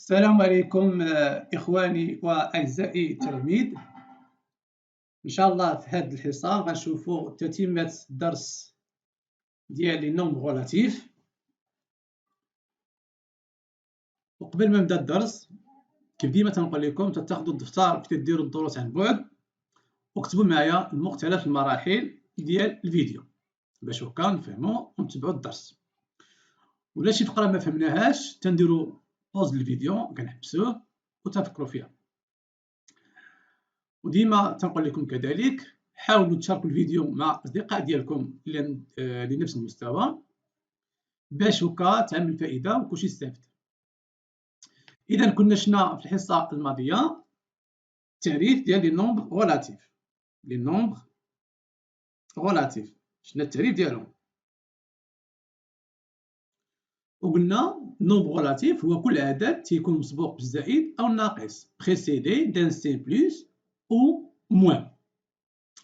السلام عليكم إخواني وأعزائي التلاميذ. إن شاء الله في هذه الحصة غنشوفوا تتمة الدرس ديال لي نومبر غولاتيف. وقبل ما نبدا الدرس كيف ديما تنقول لكم تاخذوا الدفتر وتديروا الدروس عن بعد وكتبوا معايا مختلف المراحل ديال الفيديو باش هكا نفهموا ونتبعوا الدرس. ولا شي فقره ما فهمناهاش تنديروا بوز الفيديو كنحبسوه وتفكروا فيها. وديما تنقول لكم كذلك حاولوا تشاركوا الفيديو مع اصدقاء ديالكم لنفس المستوى باش هكا تعمل فائده وكلشي يستافد. اذا كنا شفنا في الحصه الماضيه التعريف ديال لي نومبر غولاتيف. لي نومبر غولاتيف شفنا التعريف ديالهم وقلنا نومبر غولاتيف هو كل عدد تيكون مسبوق بالزائد او الناقص بريسيدي دان سي بلس او موان.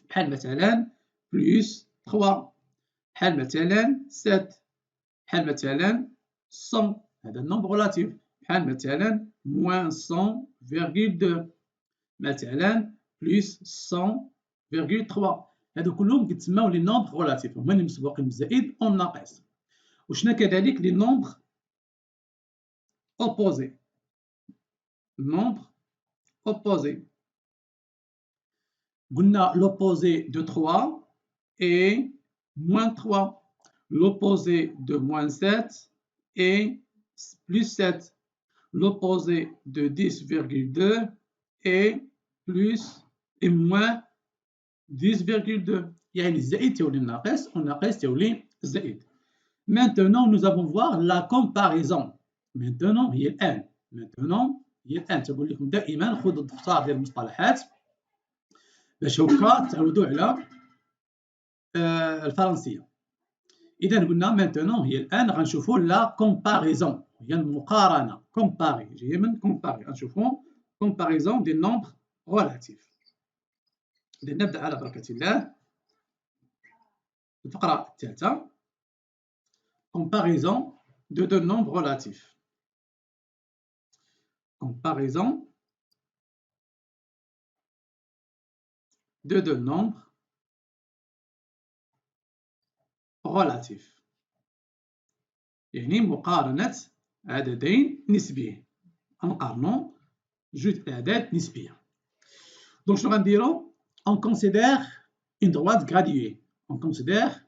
بحال مثلا بلس 3، بحال مثلا 7، بحال مثلا 100 هذا النومبر غولاتيف، بحال مثلا موان 100.2، مثلا بلس 100.3. هادو كلهم كيتسموا لي نومبر غولاتيف، هما اللي مسبوقين بالزائد او الناقص. وشنا كذلك لي نومبر opposé. Nombre opposé. قلنا l'opposé de 3 est moins 3. L'opposé de moins 7 est plus 7. L'opposé de 10,2 est plus et moins 10,2. يعني الزائد تولي الناقص والناقص تولي الزائد. Maintenant, nous allons voir la comparaison. Maintenant هي الآن. Maintenant هي الآن. تقول لكم دائما خذوا الدفتر ديال المصطلحات باش هكا تعودوا على الفرنسية. إذا قلنا maintenant هي الآن غنشوفوا لا comparaison هي المقارنة. compare جاية من compare. غنشوفوا comparaison دي نومبر غولاتيف. إذا نبدأ على بركة الله. الفقرة الثالثة comparaison de deux nombres relatifs. Comparaison de deux nombres relatifs. يعني مقارنة عددين نسبيين. غنقارنوا جوج أعداد نسبية. دونك شنو غنديرو؟ On considère une droite graduée. On considère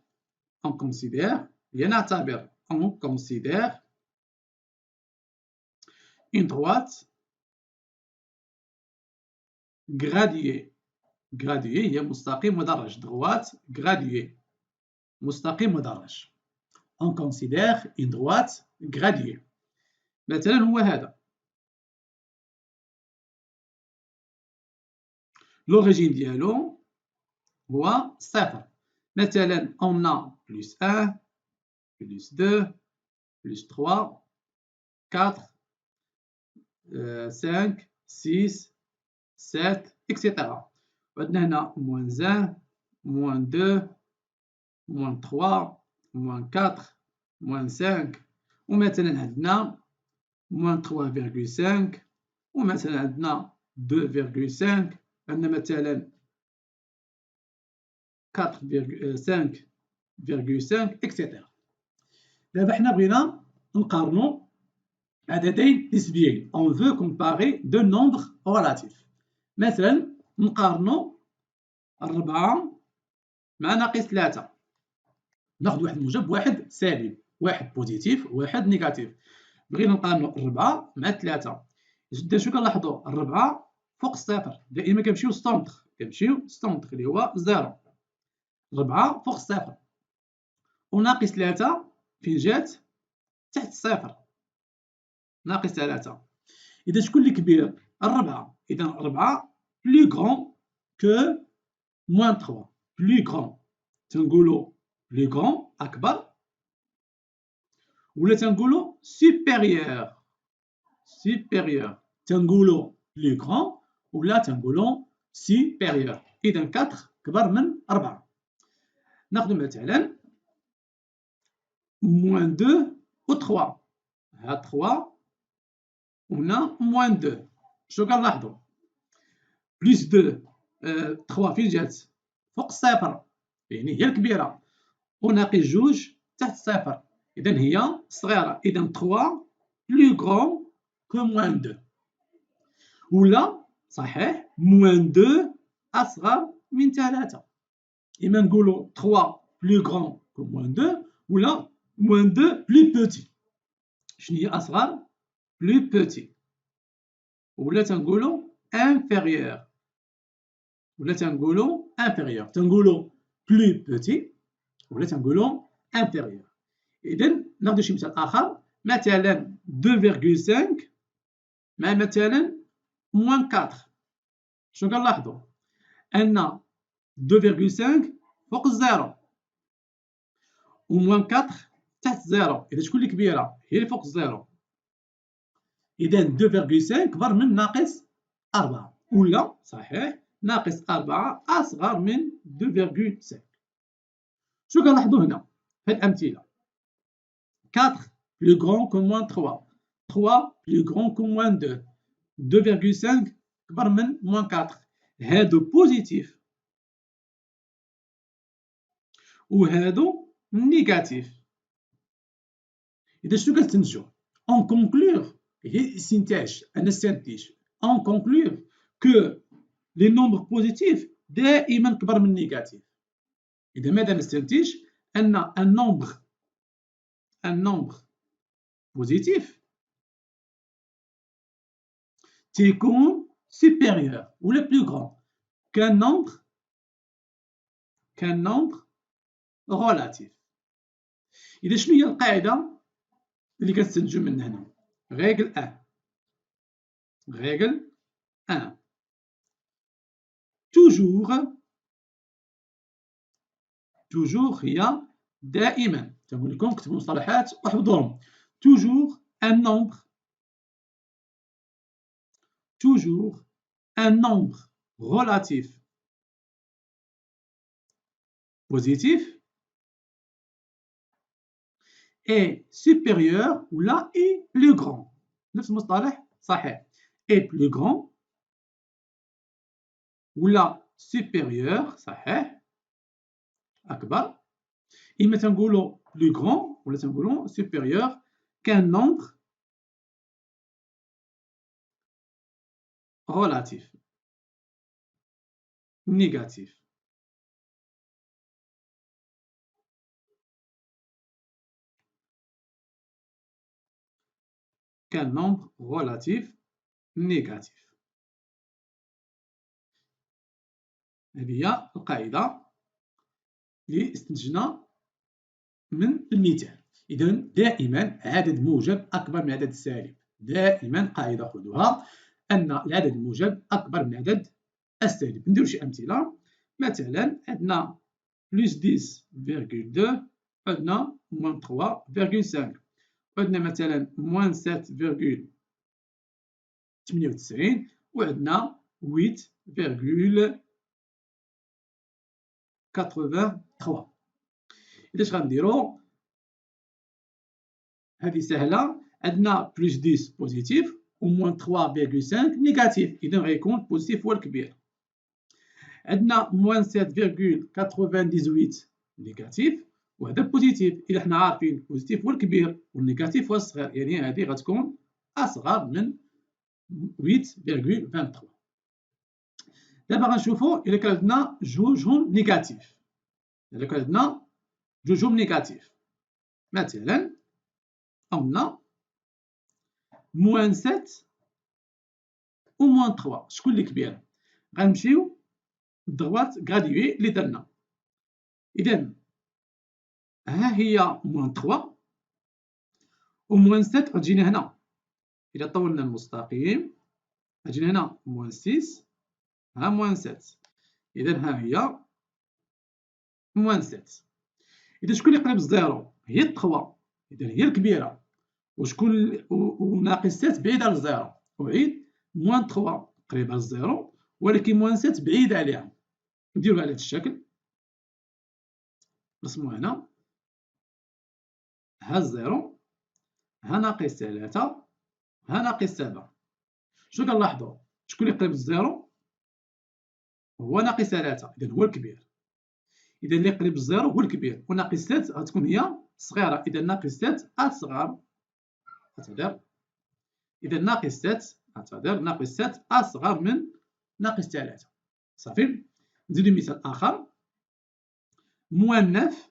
نعتبر on considère une droite graduée. graduée هي مستقيم مدرج. droite graduée مستقيم مدرج. On considère une droite graduée. مثلا هو هذا. l'origine ديالو هو صفر. مثلا on a plus 1 plus 2 plus 3 4 5 6 7 etc. وعندنا هنا moins 1 moins 2 moins 3 moins 4 moins 5 ومثلا عندنا moins 3,5 ومثلا عندنا 2,5 عندنا مثلا 4,5 etc. دابا حنا بغينا نقارنوا عددين نسبيين. On veut comparer deux nombres relatifs. مثلا نقارنوا 4 مع ناقص 3. ناخذ واحد موجب واحد سالب، واحد بوزيتيف وواحد نيجاتيف. بغينا نقارنوا 4 مع 3. شنو كنلاحظوا؟ 4 فوق الصفر دائما كنمشيو ستونتر اللي هو 0. 4 فوق الصفر وناقص 3 فين جات؟ تحت الصفر ناقص 3. إذا شكون اللي كبير؟ 4. إذا 4 بلو غران كو موان 3. بلو غران تنقولوا بلو غران أكبر ولا تنقولوا سوبيريور تنقولوا بلو غران ولا تنقولوا سوبيريور. إذا 4 كبر من 4. ناخذ مثلا موان 2 و 3. ها 3 وهنا موان 2. شنو كنلاحظوا؟ بليس 2 3 فين جات؟ فوق الصفر، يعني هي الكبيرة، وناقص 2 تحت الصفر، إذا هي صغيرة. إذا 3 بلو كغون كو موان 2. ولا صحيح موان 2 أصغر من 3. إما نقولوا 3 بلو كغون كو موان 2 ولا موان 2 بلو بوتي. شنو هي أصغر؟ بلو بوتي. ولا تنقولوا انفيريور، ولا تنقولوا انفيريور، تنقولوا بلو بوتي ولا تنقولوا انفيريور. إذا ناخذ شي مثال آخر، مثلا 2.5 مع مثلا موان 4. شنو كنلاحظوا؟ أن 2.5 فوق الزيرو وموان 4 تحت الزيرو، إذا شكون اللي كبيرة؟ هي اللي فوق الزيرو. إذا 2.5 كبر من ناقص 4، ولا صحيح ناقص 4 أصغر من 2.5. شنو كنلاحظوا هنا؟ هاد الأمثلة 4 plus grand que moins 3، 3 plus grand que moins 2، 2.5 كبر من moins 4. هادو بوزيتيف وهادو نيجاتيف. إذا شنو كنستنتجو؟ أون كونكلور، هي الاستنتاج، أنا استنتج أون كونكلور كو لي نومبر بوزيتيف دائما كبر من نيجاتيف. إذا ماذا نستنتج؟ أن ان نومبر بوزيتيف تيكون supérieur ولا plus grand qu'un nombre relatif. إذا شنو هي القاعدة اللي كنستنتجو من هنا؟ ريغل 1 توجور هي دائما. تنقول لكم كتبوا مصطلحات وحفظوهم. توجور un nombre relatif positif est supérieur ولا est plus grand. نفس المصطلح صحيح. est plus grand ولا supérieur صحيح أكبر. إما تنقولوا plus grand ولا تنقولوا supérieur qu'un nombre relatif négatif. Qu'un nombre relatif négatif. هذه هي القاعدة اللي استنتجنا من المثال. إذا دائما عدد موجب أكبر من عدد سالب، دائما قاعدة خذوها أن العدد الموجب أكبر من العدد السالب. نديرو شي أمثلة. مثلا عندنا بلس 10.2 عندنا موان 3.5، عندنا مثلا موان 7.98 وعندنا 8.83. إذا اش غنديرو؟ هذه سهلة. عندنا بلس 10 بوزيتيف و موان 3.5 نيجاتيف، إذا غيكون بوزيتيف هو الكبير. عندنا موان 7.98 نيجاتيف وهذا بوزيتيف، إذا حنا عارفين البوزيتيف هو الكبير والنيجاتيف هو الصغير، يعني هذه غتكون أصغر من 8.23. دابا غنشوفو إلا كان عندنا جوجهم نيجاتيف. إلا كان عندنا جوجهم نيجاتيف، مثلا عندنا موان 7 و موان 3، شكون اللي كبير؟ غنمشيو بالدغوات غراديوي اللي درنا. إذا ها هي موان 3 و موان 7 غتجينا هنا. إلا طولنا المستقيم غتجينا هنا موان 6، ها موان 7، إذا ها هي موان 7. إذا شكون اللي قريب الزيرو؟ هي 3، إذا هي الكبيرة. وشكون وناقص 7 بعيد على الزيرو. أعيد، موان 3 قريبة للزيرو ولكن موان 7 بعيد عليها. نديروها على هذا الشكل، نرسمو هنا ها الزيرو، ها ناقص 3، ها ناقص 7. شنو كنلاحظوا؟ شكون اللي قريب للزيرو؟ هو ناقص 3، إذا هو الكبير. إذا اللي قريب للزيرو هو الكبير، وناقص 3 غتكون هي الصغيرة. إذا ناقص 3 أصغر، إذا ناقص 3 ناقص 3 أصغر من ناقص 3. صافي. نزيدو مثال آخر، موان 9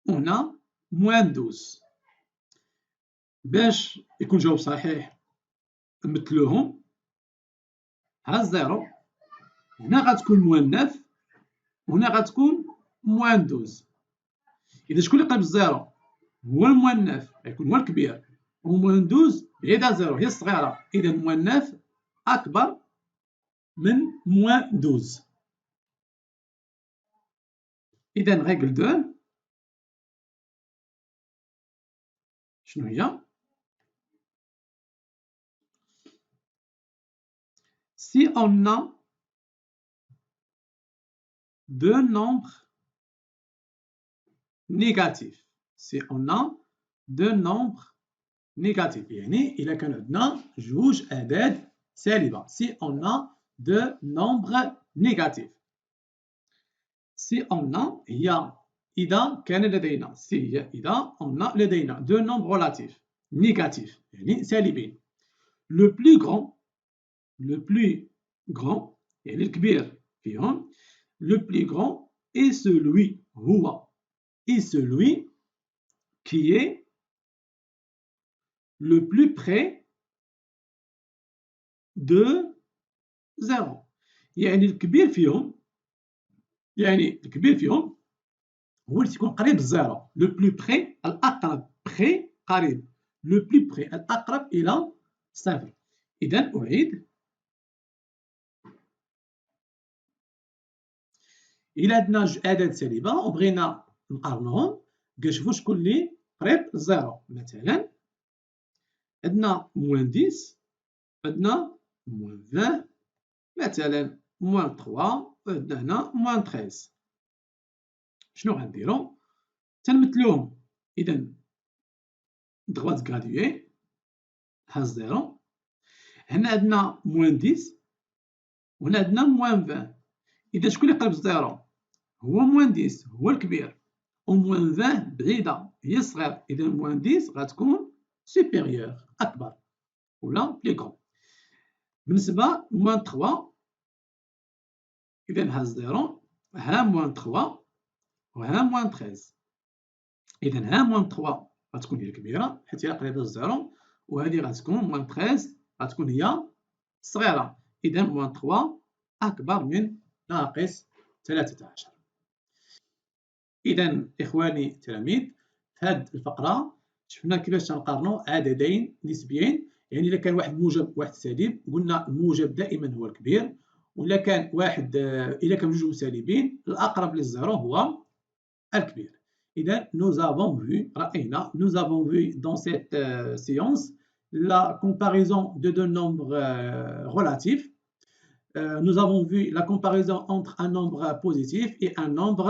هنا موان 12. باش يكون الجواب صحيح نمثلوهم. ها الزيرو هنا غتكون موان 9 وهنا غتكون موان 12. إذا شكون اللي قريب للزيرو؟ هو الموان 9، غيكون هو الكبير، وموان 12 بعيد على زيرو هي الصغيرة. إذا موان 9 أكبر من موان 12. إذا règle 2 شنو هي؟ Si on a deux nombres négatifs. Si on a deux nombres négatifs. يعني إلا كان عندنا جوج أعداد سالبة. Si on a deux nombres négatifs. Si on a هي إذا كان لدينا. Si هي إذا on a لدينا deux nombres relatifs négatifs يعني سالبين. Le plus grand يعني الكبير فيهم. Le plus grand est celui هو est celui qui est le plus près de 0. يعني الكبير فيهم هو اللي تيكون قريب للزيرو. لو بلو بخي الأقرب، بخي قريب، لو بلو بخي الأقرب إلى صفر. إذا أعيد، إلا عندنا جوج أعداد سالبة وبغينا نقارنوهم كنشوفو شكون اللي قريب للزيرو. مثلا عندنا موان 10، عندنا موان 20، مثلا موان 3، وعندنا هنا موان 13. شنو غنديرو؟ تنمثلوهم. إذا droite graduée ها الزيرو، هنا عندنا موان 10 وهنا عندنا موان 20. إذا شكون اللي قريب للزيرو؟ هو موان 10 هو الكبير، وموان 20 بعيدة هي الصغير. إذا موان 10 غتكون سوبيريور أكبر ولا بلي كون. بالنسبة موان 3، إذا ها الزيرو، ها موان 3 وها موان 13. إذا ها موان 3 غتكون هي الكبيرة حيت هي قريبة للزيرو، وهذه غتكون موان 13 غتكون هي الصغيرة. إذا موان 3 أكبر من ناقص 13. إذا إخواني التلاميذ، في هذه الفقرة شفنا كيفاش تنقارنو عددين نسبيين. يعني إلا كان واحد موجب وواحد سالب قلنا الموجب دائما هو الكبير، وإلا كان إلا كان جوج سالبين الأقرب للزيرو هو الكبير. إذا nous avons vu dans cette séance la comparaison de deux nombres relatifs. Nous avons vu la comparaison entre un nombre positif et un nombre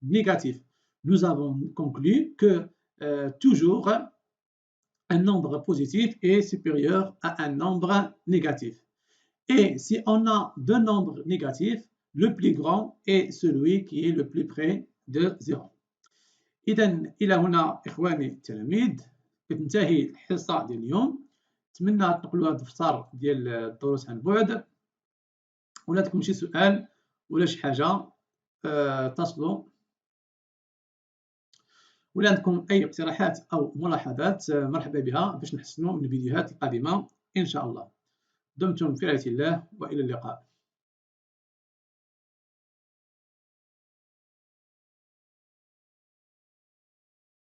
négatif. Nous avons conclu que toujours un nombre positif est supérieur à un nombre négatif. Et si on a deux nombres négatifs, le plus grand est celui qui est le plus près de 0. إذا إلى هنا إخواني التلاميذ كتنتهي الحصة ديال اليوم. نتمنى تنقلوا هذا الدفتر ديال الدروس عن بعد، ولا عندكم شي سؤال ولا شي حاجة اتصلوا، ولا عندكم أي اقتراحات أو ملاحظات مرحبا بها باش نحسنوا من الفيديوهات القادمة إن شاء الله. دمتم في رعاية الله وإلى اللقاء.